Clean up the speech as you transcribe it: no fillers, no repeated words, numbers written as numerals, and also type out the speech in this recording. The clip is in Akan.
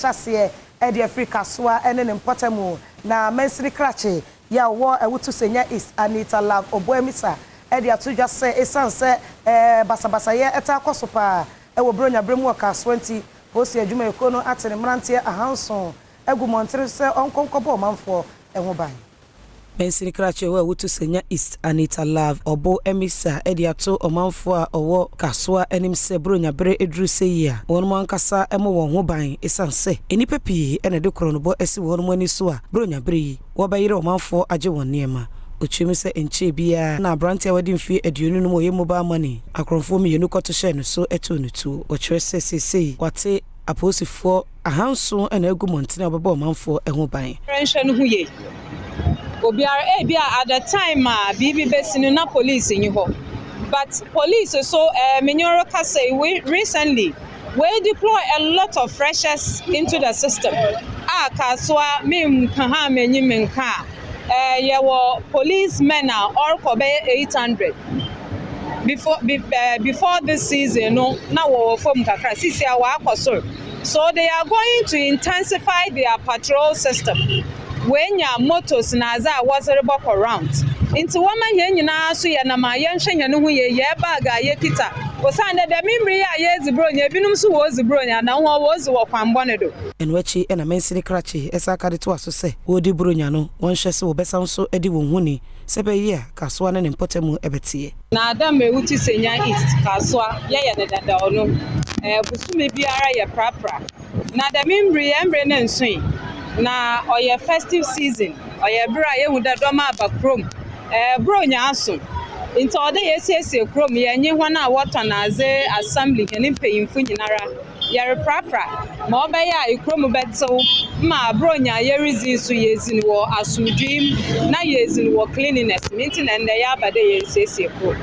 shase e de Africa Kasoa ene ne mpotemu na mensiri krache ya wo ewutu senya is Anita Love Oboemisa e de atudwa se esanse basabasa ye eta kosopa e wo bronya bremu Kasoa nti hosi adwuma ekono atene mrantie ahanson egu montre se onkonkobo manfo eho ban mensiri krache wo ewutu senya is Anita Love Oboemisa e de ato omanfo a owo Kasoa enim se bronya bre edru se yia wonmo ankasa emo won ho ban esanse enipa pii ene de kronobo esi wonmo ani so a bronya bre yi wo bayire omanfo age won niema ochimi se enche bia na branti a wadi mfi aduonu no moye mobile money akronfo mi yenu koto share no so eto no tu ochire sesese wate aposifo ahanso ena egu montene obeba omanfo eho ban renhwe no huye obiara bia at the time bibi besinu na police nyi ho but police so Premtobre Kasee recently we deploy a lot of freshers into the system Kasoa mim kaha menyi menka yewo policemen or kobe 800 before this season no na wo form kakra sisi a wa akosor so they are going to intensify their patrol system when your motors na za wazerebo around into woman ye nyina so ye na ma ye nhwenya no hu ye bag a ye kita osande de mimri ya ye zibronya binum so wo zibronya na wo zi wo kwambo ne do enwachi ena mensiri krachi esa kade to aso se wo di bronya no won hwe se wo besan so edi wo huni se be ye Kasoa ne mpotemu ebetie na Adam ewuti senya east Kasoa ye ne dada ono busume biara ye prapra na de mimri embre ne nsun na oye festive season oye bra ye huda doma abakrom bronya aso into ode yesese krom ye nyi hwana water na ze assembly ne mpeyimfu nyinara ye prapra ma obeya ekrom beto ma bronya ye reason so yezin wo asudwim na yezin wo cleanliness meeting and ya bade yesese krom